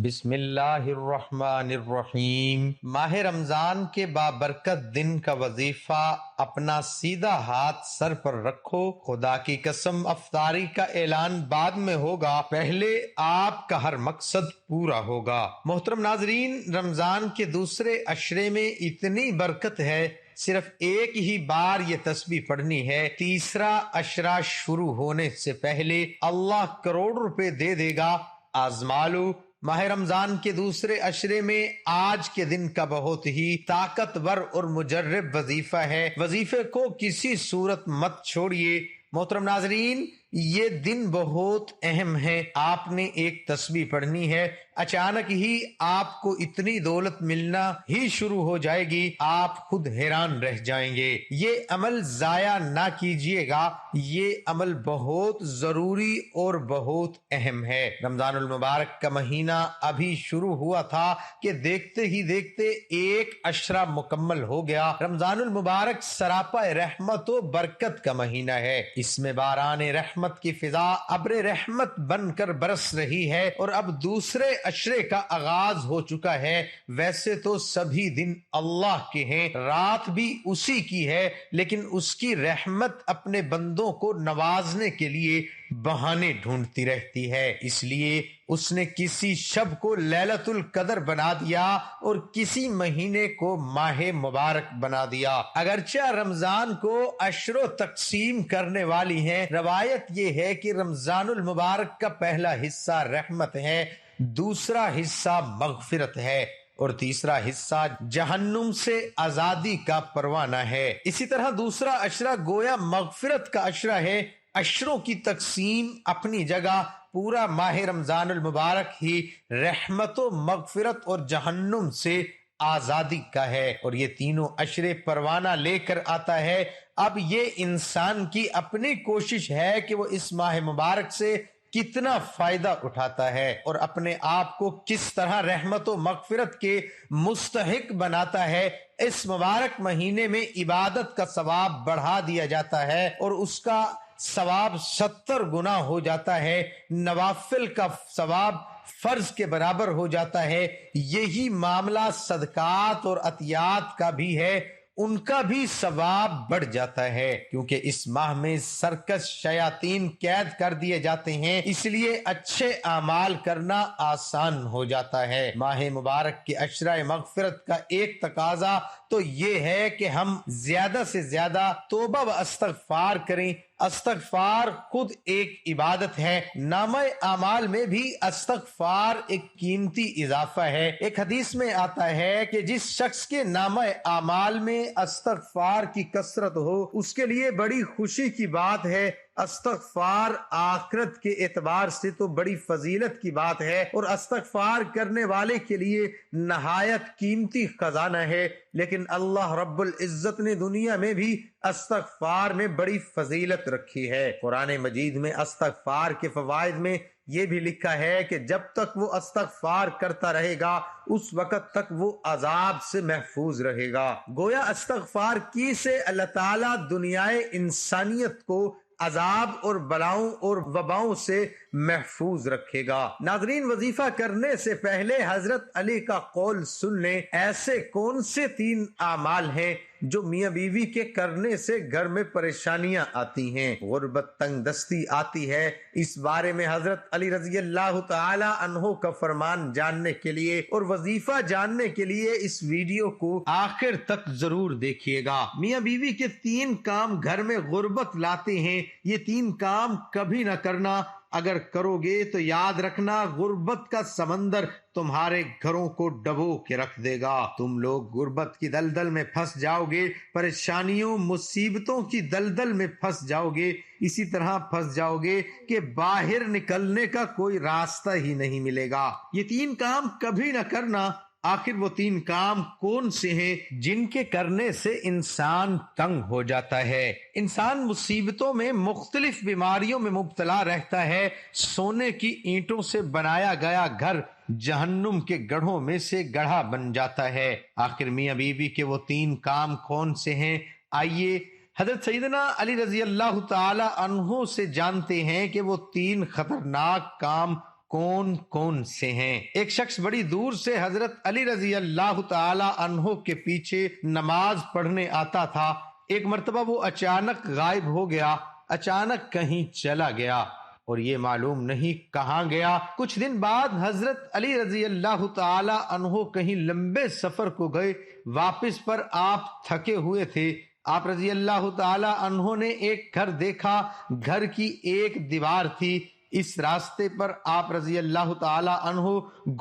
بسم اللہ الرحمن الرحیم۔ ماہ رمضان کے بابرکت دن کا وظیفہ اپنا سیدھا ہاتھ سر پر رکھو۔ خدا کی قسم افطاری کا اعلان بعد میں ہوگا، پہلے آپ کا ہر مقصد پورا ہوگا۔ محترم ناظرین، رمضان کے دوسرے عشرے میں اتنی برکت ہے، صرف ایک ہی بار یہ تسبیح پڑھنی ہے۔ تیسرا عشرہ شروع ہونے سے پہلے اللہ کروڑ روپے دے دے گا۔ آزما لو۔ ماہ رمضان کے دوسرے عشرے میں آج کے دن کا بہت ہی طاقتور اور مجرب وظیفہ ہے۔ وظیفے کو کسی صورت مت چھوڑیے۔ محترم ناظرین، یہ دن بہت اہم ہے۔ آپ نے ایک تسبیح پڑھنی ہے، اچانک ہی آپ کو اتنی دولت ملنا ہی شروع ہو جائے گی، آپ خود حیران رہ جائیں گے۔ یہ عمل ضائع نہ کیجیے گا، یہ عمل بہت ضروری اور بہت اہم ہے۔ رمضان المبارک کا مہینہ ابھی شروع ہوا تھا کہ دیکھتے ہی دیکھتے ایک عشرہ مکمل ہو گیا۔ رمضان المبارک سراپا رحمت و برکت کا مہینہ ہے۔ اس میں باران رحمت کی فضا ابر رحمت بن کر برس رہی ہے، اور اب دوسرے عشرے کا آغاز ہو چکا ہے۔ ویسے تو سبھی دن اللہ کے ہیں، رات بھی اسی کی ہے، لیکن اس کی رحمت اپنے بندوں کو نوازنے کے لیے بہانے ڈھونڈتی رہتی ہے۔ اس لیے اس نے کسی شب کو لیلۃ القدر بنا دیا اور کسی مہینے کو ماہ مبارک بنا دیا۔ اگرچہ رمضان کو عشروں تقسیم کرنے والی ہیں، روایت یہ ہے کہ رمضان المبارک کا پہلا حصہ رحمت ہے، دوسرا حصہ مغفرت ہے، اور تیسرا حصہ جہنم سے آزادی کا پروانہ ہے۔ اسی طرح دوسرا عشرہ گویا مغفرت کا عشرہ ہے۔ عشروں کی تقسیم اپنی جگہ، پورا ماہ رمضان المبارک ہی رحمت و مغفرت اور جہنم سے آزادی کا ہے، اور یہ تینوں عشرے پروانہ لے کر آتا ہے۔ اب یہ انسان کی اپنی کوشش ہے کہ وہ اس ماہ مبارک سے کتنا فائدہ اٹھاتا ہے اور اپنے آپ کو کس طرح رحمت و مغفرت کے مستحق بناتا ہے۔ اس مبارک مہینے میں عبادت کا ثواب بڑھا دیا جاتا ہے اور اس کا ثواب 70 گنا ہو جاتا ہے، نوافل کا ثواب فرض کے برابر ہو جاتا ہے۔ یہی معاملہ صدقات اور عطیات کا بھی ہے، ان کا بھی ثواب بڑھ جاتا ہے، کیونکہ اس ماہ میں سرکش شیاطین قید کر دیے جاتے ہیں، اس لیے اچھے اعمال کرنا آسان ہو جاتا ہے۔ ماہ مبارک کے عشرہ مغفرت کا ایک تقاضا تو یہ ہے کہ ہم زیادہ سے زیادہ توبہ و استغفار کریں۔ استغفار خود ایک عبادت ہے، نامہ اعمال میں بھی استغفار ایک قیمتی اضافہ ہے۔ ایک حدیث میں آتا ہے کہ جس شخص کے نامہ اعمال میں استغفار کی کثرت ہو، اس کے لیے بڑی خوشی کی بات ہے۔ استغفار آخرت کے اعتبار سے تو بڑی فضیلت کی بات ہے، اور استغفار کرنے والے کے لیے نہایت قیمتی خزانہ ہے۔ لیکن اللہ رب العزت نے دنیا میں بھی استغفار میں بڑی فضیلت رکھی ہے۔ قرآن مجید میں استغفار کے فوائد میں یہ بھی لکھا ہے کہ جب تک وہ استغفار کرتا رہے گا اس وقت تک وہ عذاب سے محفوظ رہے گا۔ گویا استغفار کی سے اللہ تعالیٰ دنیائے انسانیت کو عذاب اور بلاؤں اور وباؤں سے محفوظ رکھے گا۔ ناظرین، وظیفہ کرنے سے پہلے حضرت علی کا قول سن لیں۔ ایسے کون سے 3 اعمال ہیں جو میاں بیوی کے کرنے سے گھر میں پریشانیاں آتی ہیں، غربت، تنگ دستی آتی ہے؟ اس بارے میں حضرت علی رضی اللہ تعالی عنہ کا فرمان جاننے کے لیے اور وظیفہ جاننے کے لیے اس ویڈیو کو آخر تک ضرور دیکھیے گا۔ میاں بیوی کے 3 کام گھر میں غربت لاتے ہیں، یہ 3 کام کبھی نہ کرنا۔ اگر کرو گے تو یاد رکھنا، غربت کا سمندر تمہارے گھروں کو ڈبو کے رکھ دے گا۔ تم لوگ غربت کی دلدل میں پھنس جاؤ گے، پریشانیوں مصیبتوں کی دلدل میں پھنس جاؤ گے، اسی طرح پھنس جاؤ گے کہ باہر نکلنے کا کوئی راستہ ہی نہیں ملے گا۔ یہ 3 کام کبھی نہ کرنا۔ آخر وہ 3 کام کون سے ہیں جن کے کرنے سے انسان تنگ ہو جاتا ہے؟ انسان مصیبتوں میں، مختلف بیماریوں میں مبتلا رہتا ہے۔ سونے کی اینٹوں سے بنایا گیا گھر جہنم کے گڑھوں میں سے گڑھا بن جاتا ہے۔ آخر میاں بیوی کے وہ 3 کام کون سے ہیں؟ آئیے حضرت سیدنا علی رضی اللہ تعالی عنہ سے جانتے ہیں کہ وہ 3 خطرناک کام کون کون سے ہیں؟ ایک شخص بڑی دور سے حضرت علی رضی اللہ تعالی عنہ کے پیچھے نماز پڑھنے آتا تھا۔ ایک مرتبہ وہ اچانک غائب ہو گیا، اچانک کہیں چلا گیا اور یہ معلوم نہیں کہاں گیا۔ کچھ دن بعد حضرت علی رضی اللہ تعالی عنہ کہیں لمبے سفر کو گئے، واپس پر آپ تھکے ہوئے تھے۔ آپ رضی اللہ تعالی عنہ نے ایک گھر دیکھا، گھر کی ایک دیوار تھی، اس راستے پر آپ رضی اللہ تعالی عنہ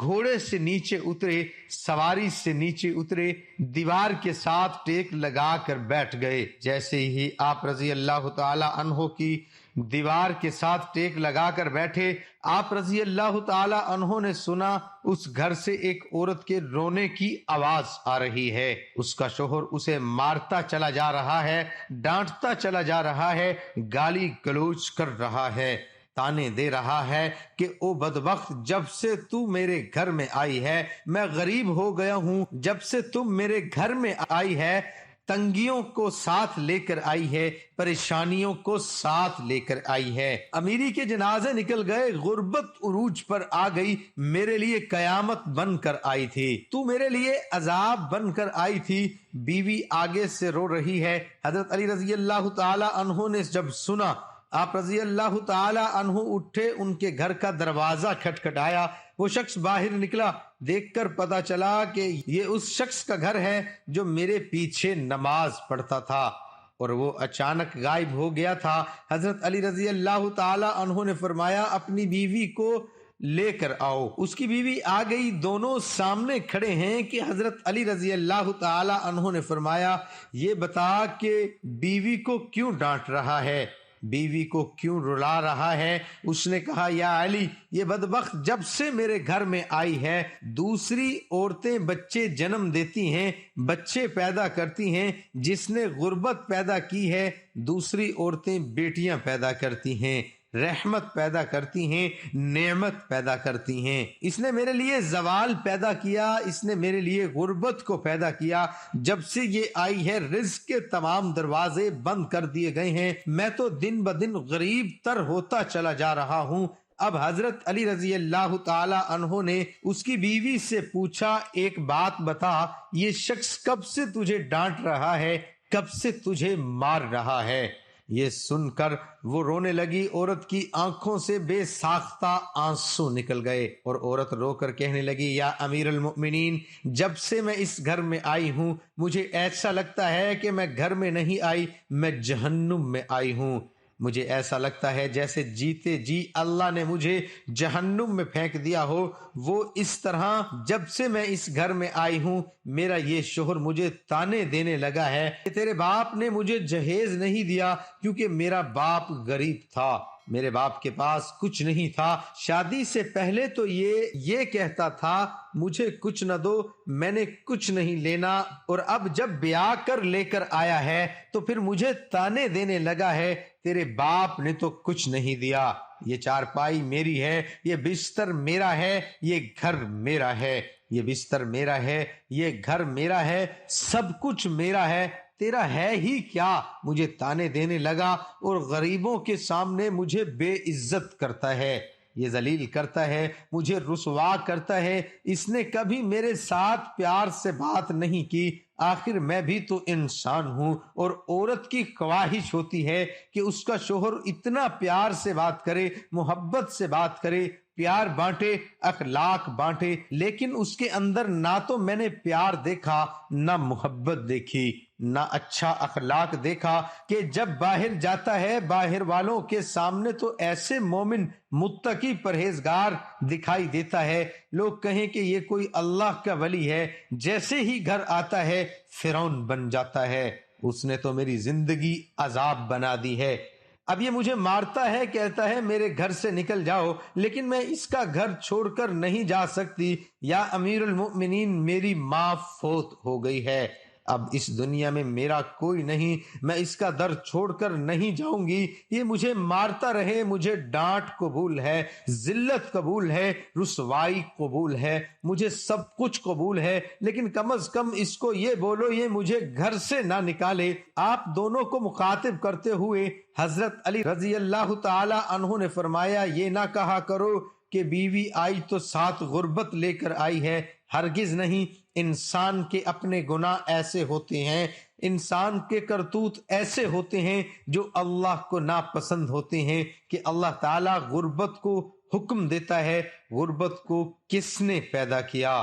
گھوڑے سے نیچے اترے، سواری سے نیچے اترے، دیوار کے ساتھ ٹیک لگا کر بیٹھ گئے۔ جیسے ہی آپ رضی اللہ تعالی عنہ کی دیوار کے ساتھ ٹیک لگا کر بیٹھے، آپ رضی اللہ تعالی عنہ نے سنا اس گھر سے ایک عورت کے رونے کی آواز آ رہی ہے۔ اس کا شوہر اسے مارتا چلا جا رہا ہے، ڈانٹتا چلا جا رہا ہے، گالی گلوچ کر رہا ہے، تانے دے رہا ہے کہ او بدبخت، جب سے تو میرے گھر میں آئی ہے میں غریب ہو گیا ہوں، جب سے تم میرے گھر میں آئی ہے تنگیوں کو ساتھ لے کر آئی ہے، پریشانیوں کو ساتھ لے کر آئی ہے۔ امیری کے جنازے نکل گئے، غربت عروج پر آ گئی، میرے لیے قیامت بن کر آئی تھی، تو میرے لیے عذاب بن کر آئی تھی۔ بیوی آگے سے رو رہی ہے۔ حضرت علی رضی اللہ تعالی عنہ نے جب سنا، آپ رضی اللہ تعالی عنہ اٹھے، ان کے گھر کا دروازہ کھٹکھٹایا، وہ شخص باہر نکلا، دیکھ کر پتا چلا کہ یہ اس شخص کا گھر ہے جو میرے پیچھے نماز پڑھتا تھا اور وہ اچانک غائب ہو گیا تھا۔ حضرت علی رضی اللہ تعالی عنہ نے فرمایا اپنی بیوی کو لے کر آؤ۔ اس کی بیوی آ گئی، دونوں سامنے کھڑے ہیں کہ حضرت علی رضی اللہ تعالی عنہ نے فرمایا یہ بتا کہ بیوی کو کیوں ڈانٹ رہا ہے، بیوی کو کیوں رلا رہا ہے؟ اس نے کہا یا علی، یہ بدبخت جب سے میرے گھر میں آئی ہے دوسری عورتیں بچے جنم دیتی ہیں، بچے پیدا کرتی ہیں، جس نے غربت پیدا کی ہے دوسری عورتیں بیٹیاں پیدا کرتی ہیں، رحمت پیدا کرتی ہیں، نعمت پیدا کرتی ہیں۔ اس نے میرے لیے زوال پیدا کیا، اس نے میرے لیے غربت کو پیدا کیا۔ جب سے یہ آئی ہے رزق کے تمام دروازے بند کر دیے گئے ہیں، میں تو دن بدن غریب تر ہوتا چلا جا رہا ہوں۔ اب حضرت علی رضی اللہ تعالی عنہ نے اس کی بیوی سے پوچھا ایک بات بتا، یہ شخص کب سے تجھے ڈانٹ رہا ہے، کب سے تجھے مار رہا ہے؟ یہ سن کر وہ رونے لگی، عورت کی آنکھوں سے بے ساختہ آنسو نکل گئے اور عورت رو کر کہنے لگی یا امیر المؤمنین، جب سے میں اس گھر میں آئی ہوں مجھے ایسا لگتا ہے کہ میں گھر میں نہیں آئی، میں جہنم میں آئی ہوں۔ مجھے ایسا لگتا ہے جیسے جیتے جی اللہ نے مجھے جہنم میں پھینک دیا ہو۔ وہ اس طرح جب سے میں اس گھر میں آئی ہوں میرا یہ شوہر مجھے تانے دینے لگا ہے کہ تیرے باپ نے مجھے جہیز نہیں دیا کیونکہ میرا باپ غریب تھا، میرے باپ کے پاس کچھ نہیں تھا۔ شادی سے پہلے تو یہ کہتا تھا مجھے کچھ نہ دو، میں نے کچھ نہیں لینا، اور اب جب بیاہ کر لے کر آیا ہے تو پھر مجھے تانے دینے لگا ہے تیرے باپ نے تو کچھ نہیں دیا۔ یہ چارپائی میری ہے، یہ بستر میرا ہے، یہ گھر میرا ہے، یہ بستر میرا ہے، یہ گھر میرا ہے، سب کچھ میرا ہے، تیرا ہے ہی کیا؟ مجھے تانے دینے لگا اور غریبوں کے سامنے مجھے بے عزت کرتا ہے، یہ ذلیل کرتا ہے، مجھے رسوا کرتا ہے۔ اس نے کبھی میرے ساتھ پیار سے بات نہیں کی۔ آخر میں بھی تو انسان ہوں، اور عورت کی خواہش ہوتی ہے کہ اس کا شوہر اتنا پیار سے بات کرے، محبت سے بات کرے، پیار بانٹے، اخلاق بانٹے، لیکن اس کے اندر نہ تو میں نے پیار دیکھا، نہ محبت دیکھی، نہ اچھا اخلاق دیکھا کہ جب باہر جاتا ہے باہر والوں کے سامنے تو ایسے مومن متقی پرہیزگار دکھائی دیتا ہے، لوگ کہیں کہ یہ کوئی اللہ کا ولی ہے، جیسے ہی گھر آتا ہے فرعون بن جاتا ہے۔ اس نے تو میری زندگی عذاب بنا دی ہے۔ اب یہ مجھے مارتا ہے، کہتا ہے میرے گھر سے نکل جاؤ، لیکن میں اس کا گھر چھوڑ کر نہیں جا سکتی۔ یا امیر المؤمنین، میری ماں فوت ہو گئی ہے، اب اس دنیا میں میرا کوئی نہیں، میں اس کا در چھوڑ کر نہیں جاؤں گی۔ یہ مجھے مارتا رہے، مجھے ڈانٹ قبول ہے، ذلت قبول ہے، رسوائی قبول ہے، مجھے سب کچھ قبول ہے، لیکن کم از کم اس کو یہ بولو یہ مجھے گھر سے نہ نکالے۔ آپ دونوں کو مخاطب کرتے ہوئے حضرت علی رضی اللہ تعالی عنہ نے فرمایا یہ نہ کہا کرو کہ بیوی آئی تو ساتھ غربت لے کر آئی ہے، ہرگز نہیں۔ انسان کے اپنے گناہ ایسے ہوتے ہیں، انسان کے کرتوت ایسے ہوتے ہیں جو اللہ کو ناپسند ہوتے ہیں کہ اللہ تعالیٰ غربت کو حکم دیتا ہے۔ غربت کو کس نے پیدا کیا؟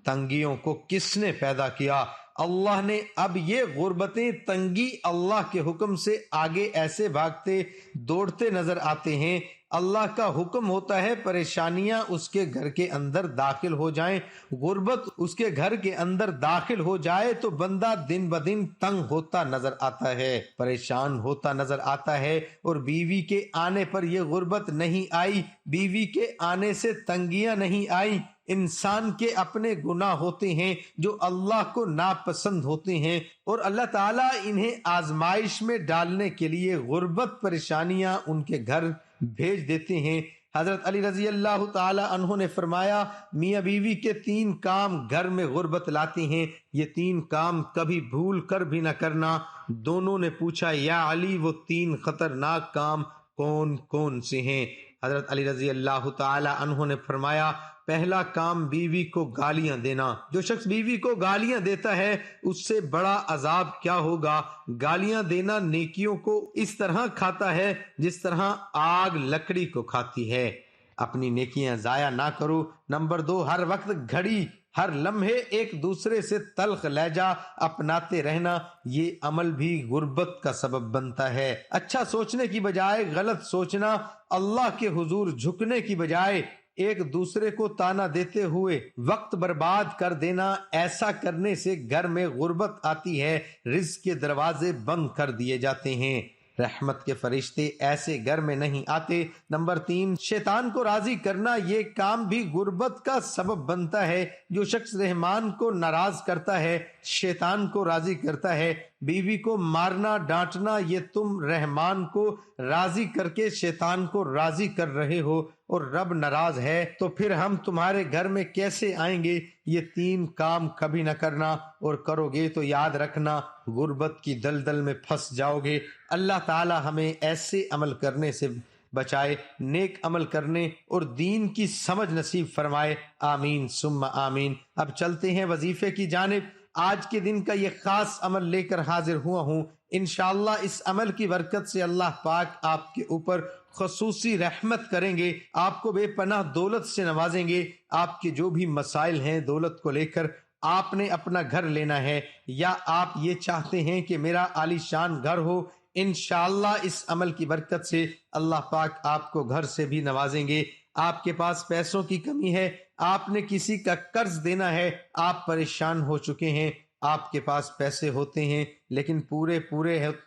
تنگیوں کو کس نے پیدا کیا؟ اللہ نے۔ اب یہ غربتیں، تنگی اللہ کے حکم سے آگے ایسے بھاگتے دوڑتے نظر آتے ہیں۔ اللہ کا حکم ہوتا ہے پریشانیاں اس کے گھر کے اندر داخل ہو جائیں، غربت اس کے گھر کے اندر داخل ہو جائے تو بندہ دن بدن تنگ ہوتا نظر آتا ہے، پریشان ہوتا نظر آتا ہے۔ اور بیوی کے آنے پر یہ غربت نہیں آئی، بیوی کے آنے سے تنگیاں نہیں آئی۔ انسان کے اپنے گناہ ہوتے ہیں جو اللہ کو ناپسند ہوتے ہیں، اور اللہ تعالیٰ انہیں آزمائش میں ڈالنے کے لیے غربت، پریشانیاں ان کے گھر بھیج دیتے ہیں۔ حضرت علی رضی اللہ تعالی عنہ نے فرمایا، میاں بیوی کے 3 کام گھر میں غربت لاتے ہیں، یہ 3 کام کبھی بھول کر بھی نہ کرنا۔ دونوں نے پوچھا، یا علی وہ 3 خطرناک کام کون کون سے ہیں؟ حضرت علی رضی اللہ تعالی عنہ نے فرمایا، پہلا کام بیوی کو گالیاں دینا۔ جو شخص بیوی کو گالیاں دیتا ہے اس سے بڑا عذاب کیا ہوگا۔ گالیاں دینا نیکیوں کو اس طرح کھاتا ہے جس طرح آگ لکڑی کو کھاتی ہے۔ اپنی نیکیاں ضائع نہ کرو۔ نمبر 2، ہر وقت گھڑی ہر لمحے ایک دوسرے سے تلخ لہجہ اپناتے رہنا، یہ عمل بھی غربت کا سبب بنتا ہے۔ اچھا سوچنے کی بجائے غلط سوچنا، اللہ کے حضور جھکنے کی بجائے ایک دوسرے کو تانا دیتے ہوئے وقت برباد کر دینا، ایسا کرنے سے گھر میں غربت آتی ہے، رزق کے دروازے بند کر دیے جاتے ہیں، رحمت کے فرشتے ایسے گھر میں نہیں آتے۔ نمبر 3، شیطان کو راضی کرنا، یہ کام بھی غربت کا سبب بنتا ہے۔ جو شخص رحمان کو ناراض کرتا ہے شیطان کو راضی کرتا ہے۔ بیوی کو مارنا ڈانٹنا، یہ تم رحمان کو راضی کر کے شیطان کو راضی کر رہے ہو، اور رب ناراض ہے تو پھر ہم تمہارے گھر میں کیسے آئیں گے؟ یہ 3 کام کبھی نہ کرنا، اور کرو گے تو یاد رکھنا غربت کی دلدل میں پھنس جاؤ گے۔ اللہ تعالی ہمیں ایسے عمل کرنے سے بچائے، نیک عمل کرنے اور دین کی سمجھ نصیب فرمائے، آمین ثم آمین۔ اب چلتے ہیں وظیفے کی جانب۔ آج کے دن کا یہ خاص عمل لے کر حاضر ہوا ہوں، انشاءاللہ اس عمل کی برکت سے اللہ پاک آپ کے اوپر خصوصی رحمت کریں گے، آپ کو بے پناہ دولت سے نوازیں گے۔ آپ کے جو بھی مسائل ہیں دولت کو لے کر، آپ نے اپنا گھر لینا ہے یا آپ یہ چاہتے ہیں کہ میرا عالی شان گھر ہو، انشاءاللہ اس عمل کی برکت سے اللہ پاک آپ کو گھر سے بھی نوازیں گے۔ آپ کے پاس پیسوں کی کمی ہے، آپ نے کسی کا قرض دینا ہے، آپ پریشان ہو چکے ہیں، آپ کے پاس پیسے ہوتے ہیں لیکن پورے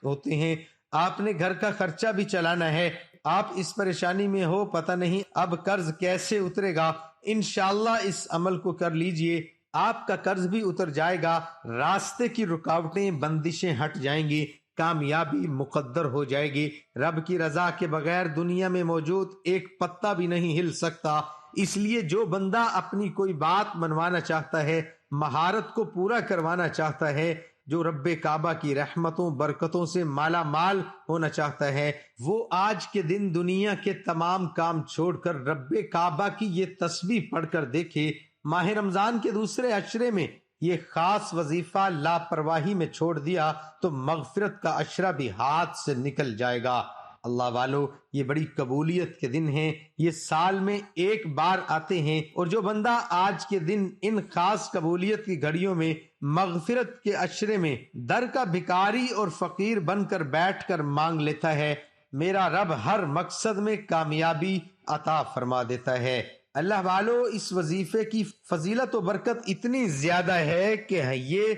ہوتے ہیں، آپ نے گھر کا خرچہ بھی چلانا ہے، آپ اس پریشانی میں ہو، پتہ نہیں اب قرض کیسے اترے گا، انشاءاللہ اس عمل کو کر لیجئے، آپ کا قرض بھی اتر جائے گا، راستے کی رکاوٹیں بندشیں ہٹ جائیں گی، کامیابی مقدر ہو جائے گی۔ رب کی رضا کے بغیر دنیا میں موجود ایک پتا بھی نہیں ہل سکتا، اس لیے جو بندہ اپنی کوئی بات منوانا چاہتا ہے، مہارت کو پورا کروانا چاہتا ہے، جو رب کعبہ کی رحمتوں برکتوں سے مالا مال ہونا چاہتا ہے، وہ آج کے دن دنیا کے تمام کام چھوڑ کر رب کعبہ کی یہ تسبیح پڑھ کر دیکھے۔ ماہ رمضان کے دوسرے عشرے میں یہ خاص وظیفہ لاپرواہی میں چھوڑ دیا تو مغفرت کا عشرہ بھی ہاتھ سے نکل جائے گا۔ اللہ والو، یہ بڑی قبولیت کے دن ہیں، یہ سال میں ایک بار آتے ہیں، اور جو بندہ آج کے دن ان خاص قبولیت کی گھڑیوں میں مغفرت کے عشرے میں در کا بھکاری اور فقیر بن کر بیٹھ کر مانگ لیتا ہے، میرا رب ہر مقصد میں کامیابی عطا فرما دیتا ہے۔ اللہ والو، اس وظیفے کی فضیلت و برکت اتنی زیادہ ہے کہ یہ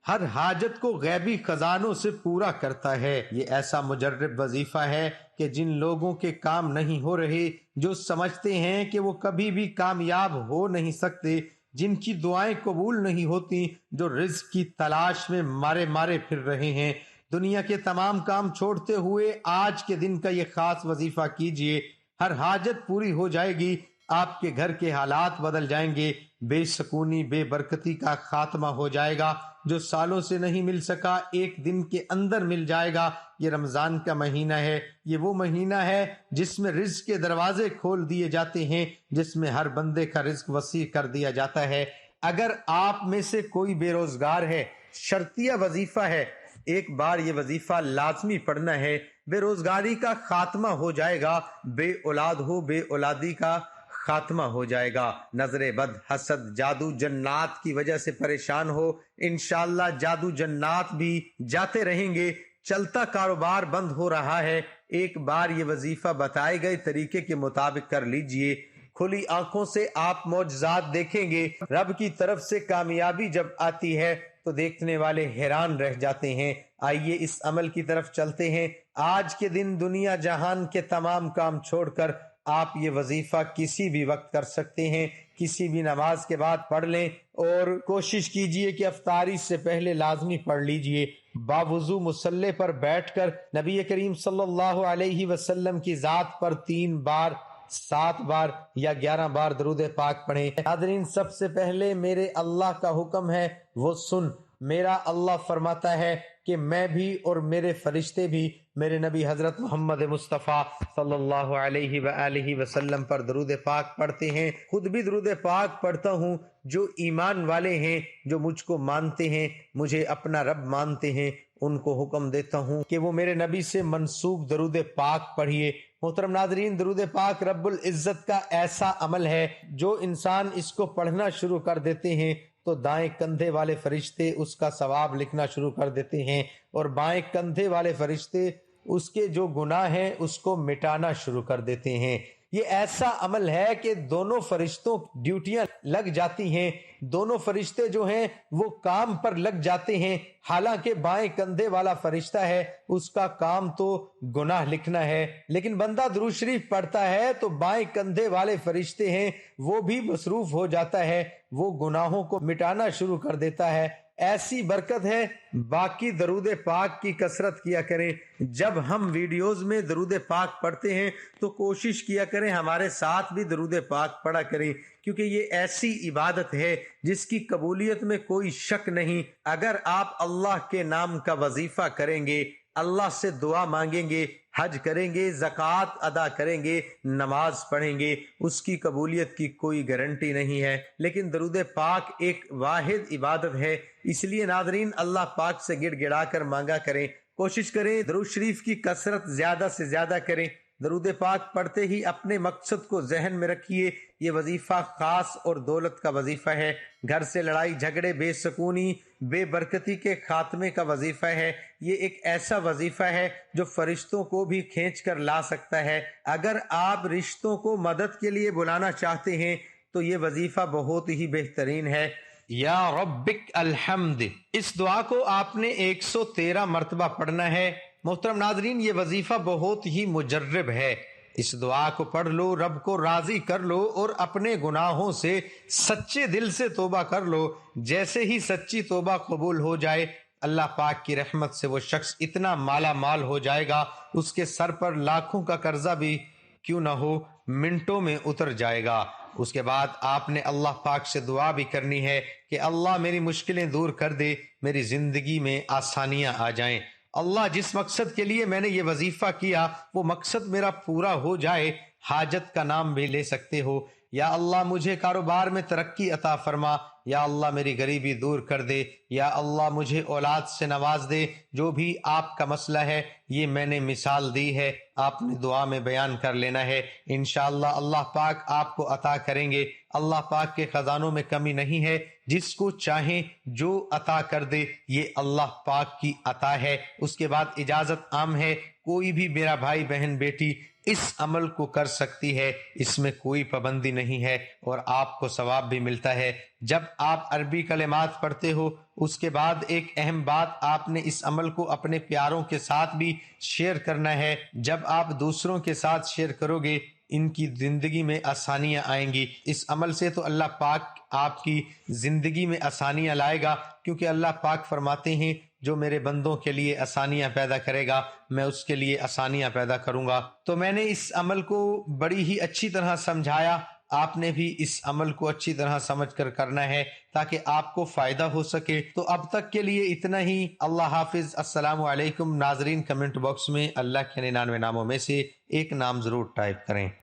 ہر حاجت کو غیبی خزانوں سے پورا کرتا ہے۔ یہ ایسا مجرب وظیفہ ہے کہ جن لوگوں کے کام نہیں ہو رہے، جو سمجھتے ہیں کہ وہ کبھی بھی کامیاب ہو نہیں سکتے، جن کی دعائیں قبول نہیں ہوتی، جو رزق کی تلاش میں مارے پھر رہے ہیں، دنیا کے تمام کام چھوڑتے ہوئے آج کے دن کا یہ خاص وظیفہ کیجئے، ہر حاجت پوری ہو جائے گی۔ آپ کے گھر کے حالات بدل جائیں گے، بے سکونی بے برکتی کا خاتمہ ہو جائے گا، جو سالوں سے نہیں مل سکا ایک دن کے اندر مل جائے گا۔ یہ رمضان کا مہینہ ہے، یہ وہ مہینہ ہے جس میں رزق کے دروازے کھول دیے جاتے ہیں، جس میں ہر بندے کا رزق وسیع کر دیا جاتا ہے۔ اگر آپ میں سے کوئی بے روزگار ہے، شرطیہ وظیفہ ہے، ایک بار یہ وظیفہ لازمی پڑھنا ہے، بے روزگاری کا خاتمہ ہو جائے گا، بے اولاد ہو بے اولادی کا خاتمہ ہو جائے گا، نظر بد، حسد، جادو جنات کی وجہ سے پریشان ہو، انشاءاللہ جادو جنات بھی جاتے رہیں گے۔ چلتا کاروبار بند ہو رہا ہے، ایک بار یہ وظیفہ بتائے گئے طریقے کے مطابق کر لیجئے، کھلی آنکھوں سے آپ معجزات دیکھیں گے۔ رب کی طرف سے کامیابی جب آتی ہے تو دیکھنے والے حیران رہ جاتے ہیں۔ آئیے اس عمل کی طرف چلتے ہیں۔ آج کے دن دنیا جہان کے تمام کام چھوڑ کر آپ یہ وظیفہ کسی بھی وقت کر سکتے ہیں، کسی بھی نماز کے بعد پڑھ لیں، اور کوشش کیجئے کہ افطاری سے پہلے لازمی پڑھ لیجئے۔ باوضو مصلی پر بیٹھ کر نبی کریم صلی اللہ علیہ وسلم کی ذات پر 3 بار، 7 بار یا 11 بار درود پاک پڑھیں۔ ناظرین، سب سے پہلے میرے اللہ کا حکم ہے وہ سن۔ میرا اللہ فرماتا ہے کہ میں بھی اور میرے فرشتے بھی میرے نبی حضرت محمد مصطفیٰ صلی اللہ علیہ وآلہ وسلم پر درود پاک پڑھتے ہیں۔ خود بھی درود پاک پڑھتا ہوں۔ جو ایمان والے ہیں، جو مجھ کو مانتے ہیں، مجھے اپنا رب مانتے ہیں، ان کو حکم دیتا ہوں کہ وہ میرے نبی سے منسوب درود پاک پڑھیے۔ محترم ناظرین، درود پاک رب العزت کا ایسا عمل ہے، جو انسان اس کو پڑھنا شروع کر دیتے ہیں تو دائیں کندھے والے فرشتے اس کا ثواب لکھنا شروع کر دیتے ہیں، اور بائیں کندھے والے فرشتے اس کے جو گناہ ہیں اس کو مٹانا شروع کر دیتے ہیں۔ یہ ایسا عمل ہے کہ دونوں فرشتوں ڈیوٹیاں لگ جاتی ہیں، دونوں فرشتے جو ہیں وہ کام پر لگ جاتے ہیں، حالانکہ بائیں کندھے والا فرشتہ ہے، اس کا کام تو گناہ لکھنا ہے، لیکن بندہ درود شریف پڑھتا ہے تو بائیں کندھے والے فرشتے ہیں وہ بھی مصروف ہو جاتا ہے، وہ گناہوں کو مٹانا شروع کر دیتا ہے۔ ایسی برکت ہے۔ باقی درود پاک کی کثرت کیا کریں۔ جب ہم ویڈیوز میں درود پاک پڑھتے ہیں تو کوشش کیا کریں ہمارے ساتھ بھی درود پاک پڑھا کریں، کیونکہ یہ ایسی عبادت ہے جس کی قبولیت میں کوئی شک نہیں۔ اگر آپ اللہ کے نام کا وظیفہ کریں گے، اللہ سے دعا مانگیں گے، حج کریں گے، زکوٰۃ ادا کریں گے، نماز پڑھیں گے، اس کی قبولیت کی کوئی گارنٹی نہیں ہے، لیکن درود پاک ایک واحد عبادت ہے۔ اس لیے ناظرین، اللہ پاک سے گڑ گڑا کر مانگا کریں، کوشش کریں درود شریف کی کثرت زیادہ سے زیادہ کریں۔ درود پاک پڑھتے ہی اپنے مقصد کو ذہن میں رکھیے، یہ وظیفہ خاص اور دولت کا وظیفہ ہے، گھر سے لڑائی جھگڑے، بے سکونی، بے برکتی کے خاتمے کا وظیفہ ہے۔ یہ ایک ایسا وظیفہ ہے جو فرشتوں کو بھی کھینچ کر لا سکتا ہے۔ اگر آپ رشتوں کو مدد کے لیے بلانا چاہتے ہیں تو یہ وظیفہ بہت ہی بہترین ہے۔ یا ربک الحمد، اس دعا کو آپ نے 113 مرتبہ پڑھنا ہے۔ محترم ناظرین، یہ وظیفہ بہت ہی مجرب ہے۔ اس دعا کو پڑھ لو، رب کو راضی کر لو اور اپنے گناہوں سے سچے دل سے توبہ کر لو۔ جیسے ہی سچی توبہ قبول ہو جائے، اللہ پاک کی رحمت سے وہ شخص اتنا مالا مال ہو جائے گا، اس کے سر پر لاکھوں کا قرضہ بھی کیوں نہ ہو، منٹوں میں اتر جائے گا۔ اس کے بعد آپ نے اللہ پاک سے دعا بھی کرنی ہے کہ اللہ میری مشکلیں دور کر دے، میری زندگی میں آسانیاں آ جائیں۔ اللہ جس مقصد کے لیے میں نے یہ وظیفہ کیا وہ مقصد میرا پورا ہو جائے۔ حاجت کا نام بھی لے سکتے ہو، یا اللہ مجھے کاروبار میں ترقی عطا فرما، یا اللہ میری غریبی دور کر دے، یا اللہ مجھے اولاد سے نواز دے۔ جو بھی آپ کا مسئلہ ہے، یہ میں نے مثال دی ہے، آپ نے دعا میں بیان کر لینا ہے۔ انشاءاللہ اللہ پاک آپ کو عطا کریں گے۔ اللہ پاک کے خزانوں میں کمی نہیں ہے، جس کو چاہیں جو عطا کر دے، یہ اللہ پاک کی عطا ہے۔ اس کے بعد اجازت عام ہے، کوئی بھی میرا بھائی بہن بیٹی اس عمل کو کر سکتی ہے، اس میں کوئی پابندی نہیں ہے، اور آپ کو ثواب بھی ملتا ہے۔ جب آپ عربی کلمات پڑھتے ہو، اس کے بعد ایک اہم بات، آپ نے اس عمل کو اپنے پیاروں کے ساتھ بھی شیئر کرنا ہے۔ جب آپ دوسروں کے ساتھ شیئر کرو گے، ان کی زندگی میں آسانیاں آئیں گی۔ اس عمل سے تو اللہ پاک آپ کی زندگی میں آسانیاں لائے گا، کیونکہ اللہ پاک فرماتے ہیں جو میرے بندوں کے لیے آسانیاں پیدا کرے گا، میں اس کے لیے آسانیاں پیدا کروں گا۔ تو میں نے اس عمل کو بڑی ہی اچھی طرح سمجھایا۔ آپ نے بھی اس عمل کو اچھی طرح سمجھ کر کرنا ہے تاکہ آپ کو فائدہ ہو سکے۔ تو اب تک کے لیے اتنا ہی۔ اللہ حافظ۔ السلام علیکم۔ ناظرین، کمنٹ باکس میں اللہ کے 99 ناموں میں سے ایک نام ضرور ٹائپ کریں۔